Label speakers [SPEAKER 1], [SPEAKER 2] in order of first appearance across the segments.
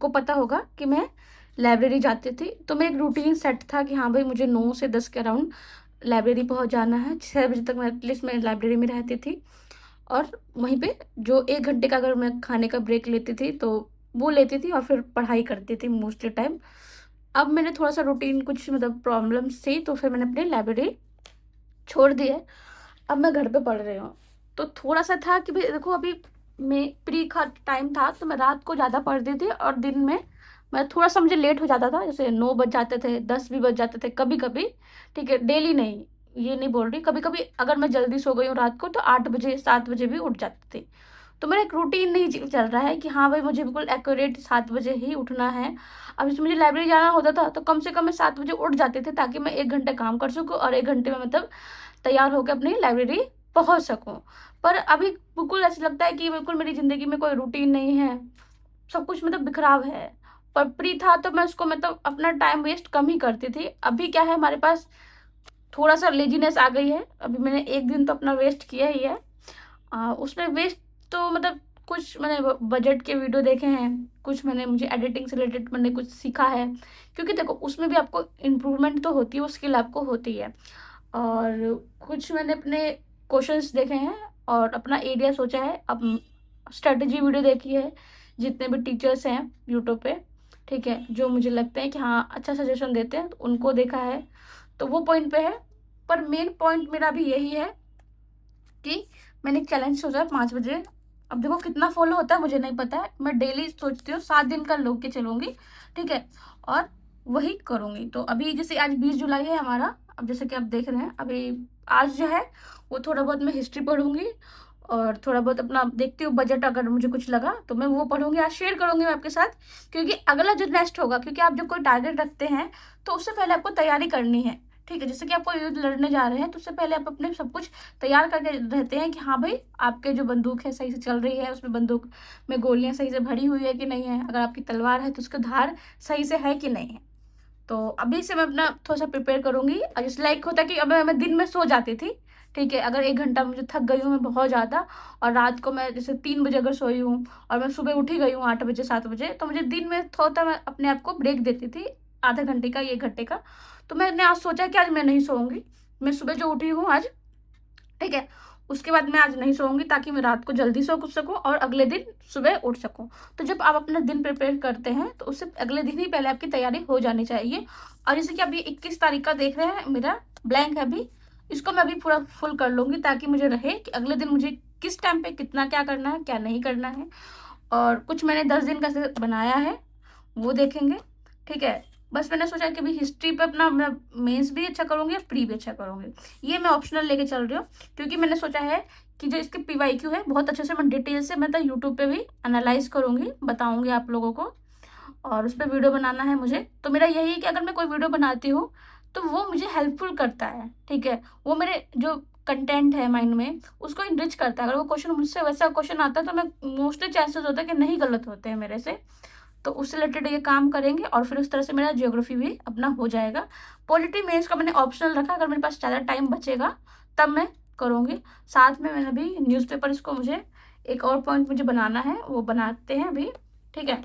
[SPEAKER 1] को पता होगा कि मैं लाइब्रेरी जाती थी, तो मेरा एक रूटीन सेट था कि हाँ भाई मुझे 9 से 10 के अराउंड लाइब्रेरी पहुँच जाना है। 6 बजे तक मैं एटलीस्ट मैं लाइब्रेरी में रहती थी और वहीं पे जो 1 घंटे का अगर मैं खाने का ब्रेक लेती थी, तो वो लेती थी और फिर पढ़ाई करती थी मोस्टली टाइम। अब मैंने थोड़ा-सा रूटीन कुछ मतलब प्रॉब्लम्स थी, तो फिर मैंने अपनी लाइब्रेरी छोड़ दी है। अब मैं घर पे पढ़ रही हूँ। तो थोड़ा-सा था कि भई देखो अभी मैं प्री का टाइम था, तो मैं रात को ज़्यादा पढ़ती थी और दिन में मैं थोड़ा-सा मुझे लेट हो जाता था, जैसे 9 बज जाते थे, 10 भी बज जाते थे कभी-कभी, ठीक है? डेली नहीं, ये नहीं बोल रही, कभी-कभी अगर मैं जल्दी सो गई हूँ रात को तो 8 बजे, 7 बजे भी उठ जाती थी। तो मेरा एक रूटीन नहीं चल रहा है कि हाँ भाई मुझे बिल्कुल एक्यूरेट 7 बजे ही उठना है। अब जैसे मुझे लाइब्रेरी जाना होता था, तो कम से कम मैं 7 बजे उठ जाती थी ताकि मैं 1 घंटे काम कर सकूँ और 1 घंटे में मतलब तैयार होके अपनी लाइब्रेरी पहुँच सकूँ। पर अभी बिल्कुल ऐसा लगता है कि बिल्कुल मेरी ज़िंदगी में कोई रूटीन नहीं है, सब कुछ मतलब बिखराव है। पर फ्री था तो मैं उसको मतलब अपना टाइम वेस्ट कम ही करती थी। अभी क्या है हमारे पास थोड़ा-सा लेज़ीनेस आ गई है। अभी मैंने 1 दिन तो अपना वेस्ट किया ही है। उसमें वेस्ट तो मतलब कुछ मैंने ब बजट के वीडियो देखे हैं, कुछ मैंने मुझे एडिटिंग से रिलेटेड मैंने कुछ सीखा है। क्योंकि देखो उसमें भी आपको इम्प्रूवमेंट तो होती है, वो स्किल आपको होती है। और कुछ मैंने अपने क्वेश्चंस देखे हैं और अपना एरिया सोचा है। अब स्ट्रैटेजी वीडियो देखी है, जितने भी टीचर्स हैं यूट्यूब पे, ठीक है? जो मुझे लगता है कि हाँ, अच्छा सजेशन देते हैं, तो उनको देखा है, तो वो पॉइंट पे है। पर मेन पॉइंट मेरा अभी यही है कि मैंने एक चैलेंज सोचा है 5 बजे। अब देखो कितना फ़ॉलो होता है मुझे नहीं पता है। मैं डेली सोचती हूँ 7 दिन का लोग के चलूँगी, ठीक है? और वही करूँगी। तो अभी जैसे आज 20 जुलाई है हमारा, अब जैसे कि आप देख रहे हैं, अभी आज जो है वो थोड़ा बहुत मैं हिस्ट्री पढ़ूँगी और थोड़ा बहुत अपना देखती हूँ बजट, अगर मुझे कुछ लगा तो मैं वो पढ़ूँगी, आज शेयर करूँगी मैं आपके साथ। क्योंकि अगला जो नेक्स्ट होगा, क्योंकि आप जब कोई टारगेट रखते हैं, तो उससे पहले आपको तैयारी करनी है, ठीक है? जैसे कि आप कोई युद्ध लड़ने जा रहे हैं, तो उससे पहले आप अपने सब कुछ तैयार करके रहते हैं कि हाँ भाई, आपके जो बंदूक है सही से चल रही है, उसमें बंदूक में गोलियाँ सही से भरी हुई है कि नहीं है, अगर आपकी तलवार है तो उसका धार सही से है कि नहीं है। तो अभी से मैं अपना थोड़ा-सा प्रिपेयर करूँगी। और जैसे लाइक होता है कि अब मैं दिन में सो जाती थी, ठीक है? अगर 1 घंटा मुझे थक गई हूँ मैं बहुत ज़्यादा और रात को मैं जैसे 3 बजे अगर सोई हूँ और मैं सुबह उठ ही गई हूँ 8 बजे, 7 बजे, तो मुझे दिन में थोड़ा मैं अपने आप को ब्रेक देती थी, आधे घंटे का, 1 घंटे का। तो मैंने आज सोचा कि आज मैं नहीं सोऊँगी। मैं सुबह जो उठी हूँ आज, ठीक है? उसके बाद मैं आज नहीं सोऊँगी ताकि मैं रात को जल्दी सो सकूँ और अगले दिन सुबह उठ सकूँ। तो जब आप अपना दिन प्रिपेयर करते हैं, तो उससे अगले दिन ही पहले आपकी तैयारी हो जानी चाहिए। और जैसे कि अभी 21 तारीख का देख रहे हैं, मेरा ब्लैंक है अभी, इसको मैं अभी पूरा फुल कर लूँगी ताकि मुझे रहे कि अगले दिन मुझे किस टाइम पे कितना क्या करना है, क्या नहीं करना है। और कुछ मैंने 10 दिन का ऐसे बनाया है, वो देखेंगे, ठीक है? बस मैंने सोचा कि अभी हिस्ट्री पे अपना मैं मेंस भी अच्छा करूँगी और प्री भी अच्छा करूँगी। ये मैं ऑप्शनल लेके चल रही हूँ, क्योंकि मैंने सोचा है कि जो इसके पीवाईक्यू है, बहुत अच्छे से मैं डिटेल से मैं तो यूट्यूब पे भी एनालाइज़ करूँगी, बताऊँगी आप लोगों को और उस पे वीडियो बनाना है मुझे। तो मेरा यही है कि अगर मैं कोई वीडियो बनाती हूँ, तो वो मुझे हेल्पफुल करता है, ठीक है? वो मेरे जो कंटेंट है माइंड में, उसको एनरिच करता है। अगर वो क्वेश्चन मुझसे वैसा क्वेश्चन आता है, तो मैं मोस्टली चांसेस होता है कि नहीं गलत होते हैं मेरे से। तो उससे रिलेटेड ये काम करेंगे और फिर उस तरह से मेरा ज्योग्राफी भी अपना हो जाएगा। पॉलिटी मेंस का मैंने ऑप्शनल रखा, अगर मेरे पास ज़्यादा टाइम बचेगा तब मैं करूँगी। साथ में मैंने अभी न्यूज़पेपर, इसको मुझे एक और पॉइंट मुझे बनाना है, वो बनाते हैं अभी, ठीक है?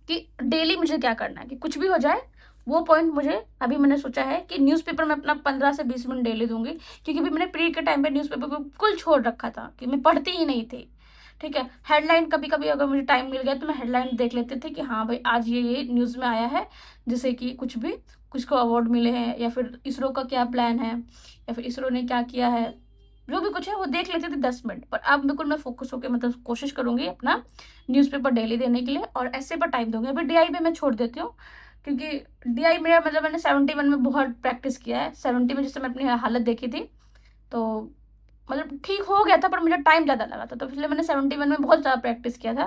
[SPEAKER 1] कि डेली मुझे क्या करना है कि कुछ भी हो जाए, वो पॉइंट मुझे अभी मैंने सोचा है कि न्यूज़पेपर में अपना 15 से 20 मिनट डेली दूँगी। क्योंकि अभी मैंने प्री के टाइम पे न्यूज़पेपर को बिल्कुल छोड़ रखा था कि मैं पढ़ती ही नहीं थी, ठीक है? हेडलाइन कभी-कभी अगर मुझे टाइम मिल गया तो मैं हेडलाइन देख लेती थी कि हाँ भाई, आज ये न्यूज़ में आया है, जैसे कि कुछ भी, कुछ को अवार्ड मिले हैं या फिर इसरो का क्या प्लान है या फिर इसरो ने क्या किया है, जो भी कुछ है वो देख लेती थी 10 मिनट। पर अब बिल्कुल मैं फ़ोकस होके मतलब कोशिश करूँगी अपना न्यूज़पेपर डेली देने के लिए और ऐसे पर टाइम दूँगी। अभी डीआई में मैं छोड़ देती हूँ, क्योंकि डीआई मेरा मतलब मैंने 71 में बहुत प्रैक्टिस किया है। 70 में जैसे मैं अपनी हालत देखी थी, तो मतलब ठीक हो गया था, पर मुझे टाइम ज़्यादा लगा था, तो इसलिए मैंने 71 में बहुत ज़्यादा प्रैक्टिस किया था।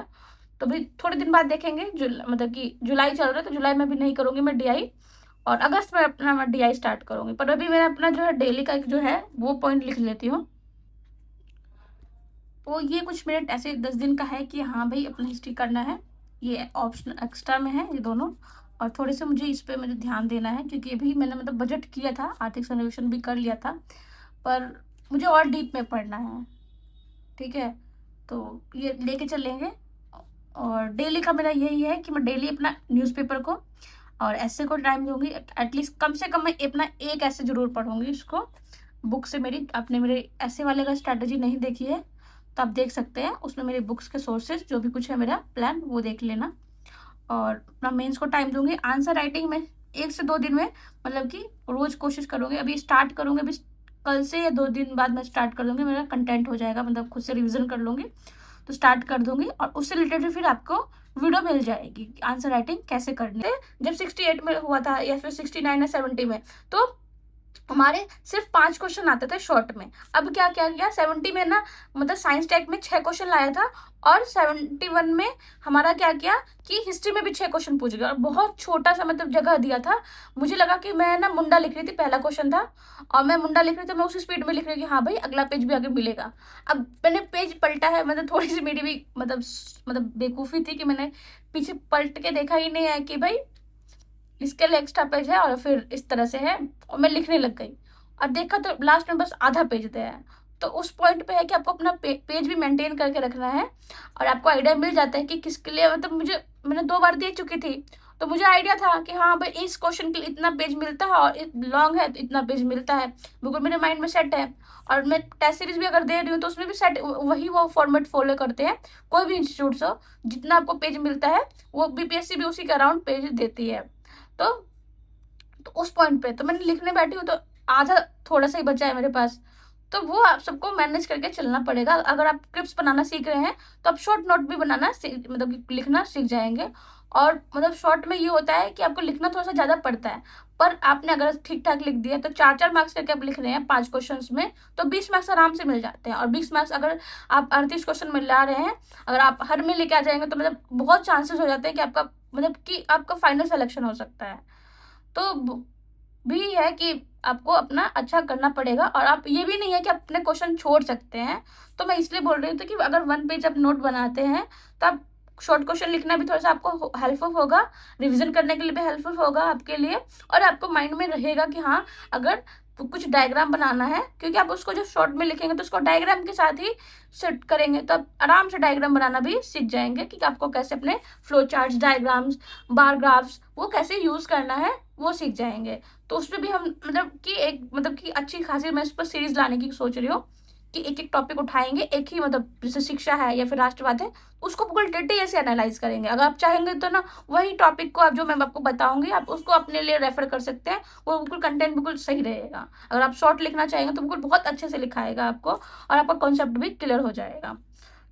[SPEAKER 1] तो अभी थोड़े दिन बाद देखेंगे, मतलब कि जुलाई चल रहा है, तो जुलाई में भी नहीं करूँगी मैं डीआई और अगस्त में अपना मैं डीआई स्टार्ट करूँगी। पर अभी मेरा अपना जो है डेली का एक जो है, वो पॉइंट लिख लेती हूँ। तो ये कुछ मिनट ऐसे 10 दिन का है कि हाँ भाई, अपना हिस्ट्री करना है। ये ऑप्शन एक्स्ट्रा में है ये दोनों। और थोड़े से मुझे इस पे मुझे ध्यान देना है, क्योंकि अभी मैंने मतलब बजट किया था, आर्थिक सर्वेक्षण भी कर लिया था, पर मुझे और डीप में पढ़ना है, ठीक है? तो ये लेके चलेंगे और डेली का मेरा यही है कि मैं डेली अपना न्यूज़पेपर को और ऐसे को टाइम दूंगी। एटलीस्ट कम से कम मैं अपना एक ऐसे जरूर पढ़ूंगी इसको बुक से। आपने मेरे ऐसे वाले का स्ट्रैटेजी नहीं देखी है तो आप देख सकते हैं, उसमें मेरे बुक्स के सोर्सेज जो भी कुछ है मेरा प्लान वो देख लेना। और अपना मेंस को टाइम दूंगी। आंसर राइटिंग में 1 से 2 दिन में मतलब कि रोज कोशिश करूंगी। अभी स्टार्ट करूंगी, अभी कल से या 2 दिन बाद मैं स्टार्ट कर दूंगी, मेरा कंटेंट हो जाएगा, मतलब खुद से रिविजन कर लूंगी तो स्टार्ट कर दूंगी। और उससे रिलेटेड फिर आपको वीडियो मिल जाएगी आंसर राइटिंग कैसे करनी है। जब 68 में हुआ था या फिर 69 या 70 में तो हमारे सिर्फ 5 क्वेश्चन आते थे शॉर्ट में। अब क्या क्या किया 70 में ना, मतलब साइंस टेक में 6 क्वेश्चन लाया था और 71 में हमारा क्या किया कि हिस्ट्री में भी 6 क्वेश्चन पूछ गया और बहुत छोटा सा मतलब जगह दिया था। मुझे लगा कि मैं ना मुंडा लिख रही थी, पहला क्वेश्चन था और मैं मुंडा लिख रही थी, मैं उसी स्पीड में लिख रही थी कि हाँ भाई अगला पेज भी आगे मिलेगा। अब मैंने पेज पलटा है, मतलब थोड़ी सी मेरी भी मतलब बेवकूफ़ी थी कि मैंने पीछे पलट के देखा ही नहीं है कि भाई इसके लिए एक्स्ट्रा पेज है और फिर इस तरह से है, और मैं लिखने लग गई और देखा तो लास्ट में बस आधा पेज दिया है। तो उस पॉइंट पे है कि आपको अपना पेज भी मेंटेन करके रखना है और आपको आइडिया मिल जाता है कि किसके लिए, मतलब मैंने 2 बार दे चुकी थी तो मुझे आइडिया था कि हाँ भाई इस क्वेश्चन के लिए इतना पेज मिलता है और लॉन्ग है तो इतना पेज मिलता है, बिल्कुल मेरे माइंड में सेट है। और मैं टेस्ट सीरीज भी अगर दे रही हूँ तो उसमें भी सेट वही वो फॉर्मेट फॉलो करते हैं, कोई भी इंस्टीट्यूट हो जितना आपको पेज मिलता है वो बीपीएससी भी उसी के अराउंड पेज देती है। तो उस पॉइंट पे तो मैंने लिखने बैठी हूँ तो आधा थोड़ा सा ही बचा है मेरे पास। तो वो आप सबको मैनेज करके चलना पड़ेगा। अगर आप क्लिप्स बनाना सीख रहे हैं तो आप शॉर्ट नोट भी बनाना मतलब कि लिखना सीख जाएंगे। और मतलब शॉर्ट में ये होता है कि आपको लिखना थोड़ा सा ज़्यादा पड़ता है, पर आपने अगर ठीक ठाक लिख दिया तो 4-4 मार्क्स करके आप लिख रहे हैं 5 क्वेश्चन में तो 20 मार्क्स आराम से मिल जाते हैं। और 20 मार्क्स अगर आप 38 क्वेश्चन में ला रहे हैं, अगर आप हर में लेके आ जाएंगे तो मतलब बहुत चांसेस हो जाते हैं कि आपका फाइनल सिलेक्शन हो सकता है। तो भी है कि आपको अपना अच्छा करना पड़ेगा और आप ये भी नहीं है कि आप अपने क्वेश्चन छोड़ सकते हैं। तो मैं इसलिए बोल रही हूँ कि अगर 1 पेज आप नोट बनाते हैं तो आप शॉर्ट क्वेश्चन लिखना भी थोड़ा सा आपको हेल्पफुल होगा, रिवीजन करने के लिए भी हेल्पफुल होगा आपके लिए। और आपको माइंड में रहेगा कि हाँ अगर कुछ डायग्राम बनाना है, क्योंकि आप उसको जो शॉर्ट में लिखेंगे तो उसको डायग्राम के साथ ही सेट करेंगे तो आप आराम से डायग्राम बनाना भी सीख जाएंगे कि आपको कैसे अपने फ्लो चार्ट्स, डायग्राम्स, बार ग्राफ्स वो कैसे यूज करना है वो सीख जाएंगे। तो उसमें भी हम मतलब कि अच्छी खासी मैं इस पर सीरीज लाने की सोच रही हूँ कि एक एक टॉपिक उठाएंगे, एक ही मतलब जैसे शिक्षा है या फिर राष्ट्रवाद है उसको बिल्कुल डिटेल से एनालाइज करेंगे। अगर आप चाहेंगे तो ना वही टॉपिक को आप जो मैं आपको बताऊंगी आप उसको अपने लिए रेफर कर सकते हैं, वो बिल्कुल कंटेंट बिल्कुल सही रहेगा। अगर आप शॉर्ट लिखना चाहेंगे तो बिल्कुल बहुत अच्छे से लिखाएगा आपको और आपका कॉन्सेप्ट भी क्लियर हो जाएगा।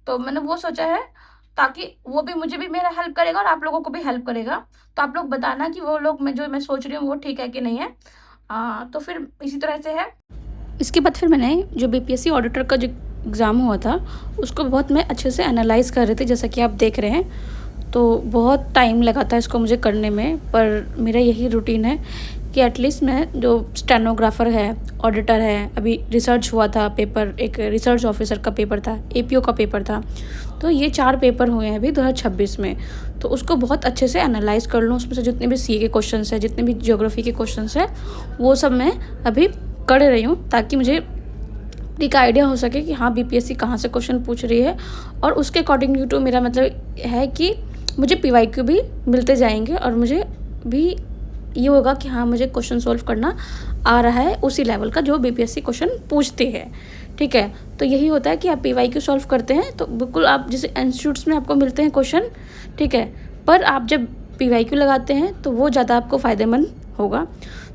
[SPEAKER 1] तो मैंने वो सोचा है ताकि वो भी मुझे भी मेरा हेल्प करेगा और आप लोगों को भी हेल्प करेगा। तो आप लोग बताना कि वो लोग मैं सोच रही हूँ वो ठीक है कि नहीं है। तो फिर इसी तरह से है। इसके बाद फिर मैंने जो बीपीएससी ऑडिटर का जो एग्ज़ाम हुआ था उसको बहुत मैं अच्छे से एनालाइज कर रही थी, जैसा कि आप देख रहे हैं। तो बहुत टाइम लगा था इसको मुझे करने में, पर मेरा यही रूटीन है कि एटलीस्ट मैं जो स्टेनोग्राफर है, ऑडिटर है, अभी रिसर्च हुआ था पेपर, एक रिसर्च ऑफिसर का पेपर था, एपीओ का पेपर था, तो ये 4 पेपर हुए हैं अभी 2026 में। तो उसको बहुत अच्छे से एनालाइज कर लूँ, उसमें से जितने भी सी के क्वेश्चन है, जितने भी ज्योग्राफी के क्वेश्चन है वो सब मैं अभी कर रही हूँ ताकि मुझे एक आइडिया हो सके कि हाँ बीपीएससी कहाँ से क्वेश्चन पूछ रही है। और उसके अकॉर्डिंग टू मेरा मतलब है कि मुझे पीवाईक्यू भी मिलते जाएंगे और मुझे भी ये होगा कि हाँ मुझे क्वेश्चन सॉल्व करना आ रहा है उसी लेवल का जो बीपीएससी क्वेश्चन पूछते हैं। ठीक है, तो यही होता है कि आप पीवाईक्यू सॉल्व करते हैं तो बिल्कुल आप जैसे इंस्टीट्यूट्स में आपको मिलते हैं क्वेश्चन, ठीक है, पर आप जब पीवाईक्यू लगाते हैं तो वो ज़्यादा आपको फ़ायदेमंद होगा।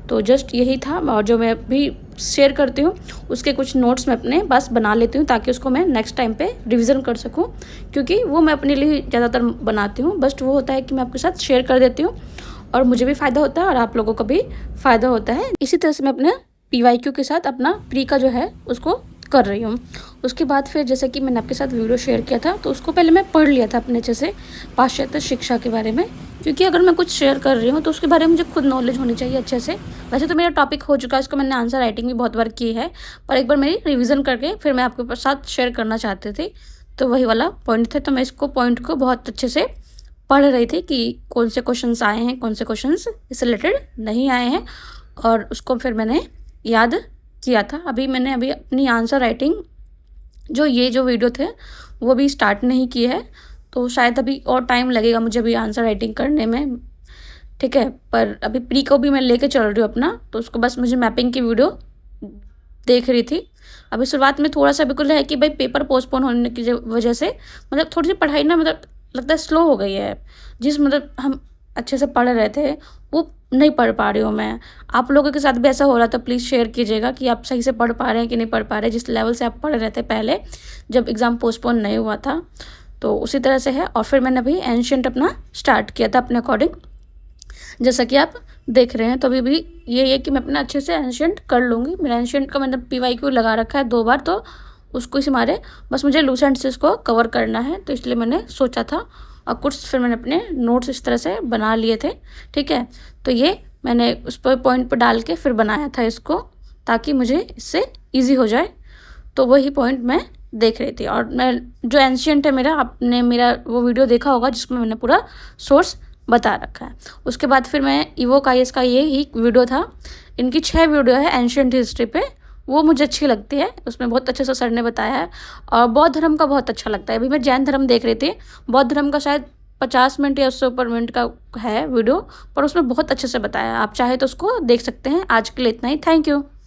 [SPEAKER 1] तो जस्ट यही था, और जो मैं अभी शेयर करती हूँ उसके कुछ नोट्स मैं अपने पास बना लेती हूँ ताकि उसको मैं नेक्स्ट टाइम पे रिवीजन कर सकूँ, क्योंकि वो मैं अपने लिए ज़्यादातर बनाती हूँ। बस वो होता है कि मैं आपके साथ शेयर कर देती हूँ और मुझे भी फ़ायदा होता है और आप लोगों को भी फ़ायदा होता है। इसी तरह से मैं अपने पीवाईक्यू के साथ अपना प्री का जो है उसको कर रही हूँ। उसके बाद फिर जैसे कि मैंने आपके साथ वीडियो शेयर किया था तो उसको पहले मैं पढ़ लिया था अपने अच्छे से पाश्चात्य शिक्षा के बारे में, क्योंकि अगर मैं कुछ शेयर कर रही हूँ तो उसके बारे में मुझे खुद नॉलेज होनी चाहिए अच्छे से। वैसे तो मेरा टॉपिक हो चुका है, इसको मैंने आंसर राइटिंग भी बहुत बार की है, पर एक बार मेरी रिविज़न करके फिर मैं आपके साथ शेयर करना चाहती थी। तो वही वाला पॉइंट थे, तो मैं इसको पॉइंट को बहुत अच्छे से पढ़ रही थी कि कौन से क्वेश्चंस आए हैं, कौन से क्वेश्चंस इससे रिलेटेड नहीं आए हैं, और उसको फिर मैंने याद किया था। मैंने अपनी आंसर राइटिंग जो वीडियो थे वो भी स्टार्ट नहीं किए है, तो शायद अभी और टाइम लगेगा मुझे अभी आंसर राइटिंग करने में, ठीक है। पर अभी प्री को भी मैं लेके चल रही हूँ अपना, तो उसको बस मुझे मैपिंग की वीडियो देख रही थी। अभी शुरुआत में थोड़ा-सा बिल्कुल है कि भाई पेपर पोस्टपोन होने की वजह से मतलब थोड़ी-सी पढ़ाई ना मतलब लगता है स्लो हो गई है। जिस मतलब हम अच्छे से पढ़ रहे थे, वो नहीं पढ़ पा रही हूँ मैं। आप लोगों के साथ भी ऐसा हो रहा है तो प्लीज़ शेयर कीजिएगा कि आप सही से पढ़ पा रहे हैं कि नहीं पढ़ पा रहे हैं, जिस लेवल से आप पढ़ रहे थे पहले, जब एग्ज़ाम पोस्टपोन नहीं हुआ था। तो उसी तरह से है और फिर मैंने अभी एंशिएंट अपना स्टार्ट किया था अपने अकॉर्डिंग, जैसा कि आप देख रहे हैं। तो अभी भी ये है कि मैं अपना अच्छे से एंशिएंट कर लूँगी। मेरा एंशिएंट का मैंने PYQ लगा रखा है 2 बार, तो उसको इसी मारे बस मुझे लूसेंट एंड से इसको कवर करना है, तो इसलिए मैंने सोचा था। और कुछ फिर मैंने अपने नोट्स इस तरह से बना लिए थे, ठीक है। तो ये मैंने उस पर पॉइंट पर डाल के फिर बनाया था इसको, ताकि मुझे इससे ईज़ी हो जाए। तो वही पॉइंट मैं देख रही थी। और मैं जो एंशिएंट है मेरा, आपने मेरा वो वीडियो देखा होगा जिसमें मैंने पूरा सोर्स बता रखा है। उसके बाद फिर मैं इवोक IAS का ये ही वीडियो था। इनकी 6 वीडियो है एंशिएंट हिस्ट्री पे, वो मुझे अच्छी लगती है। उसमें बहुत अच्छे से सर ने बताया है। और बौद्ध धर्म का बहुत अच्छा लगता है। अभी मैं जैन धर्म देख रही थी, बौद्ध धर्म का शायद 50 मिनट या उससे ऊपर मिनट का है वीडियो, पर उसमें बहुत अच्छे से बताया है। आप चाहे तो उसको देख सकते हैं। आज के लिए इतना ही। Thank you.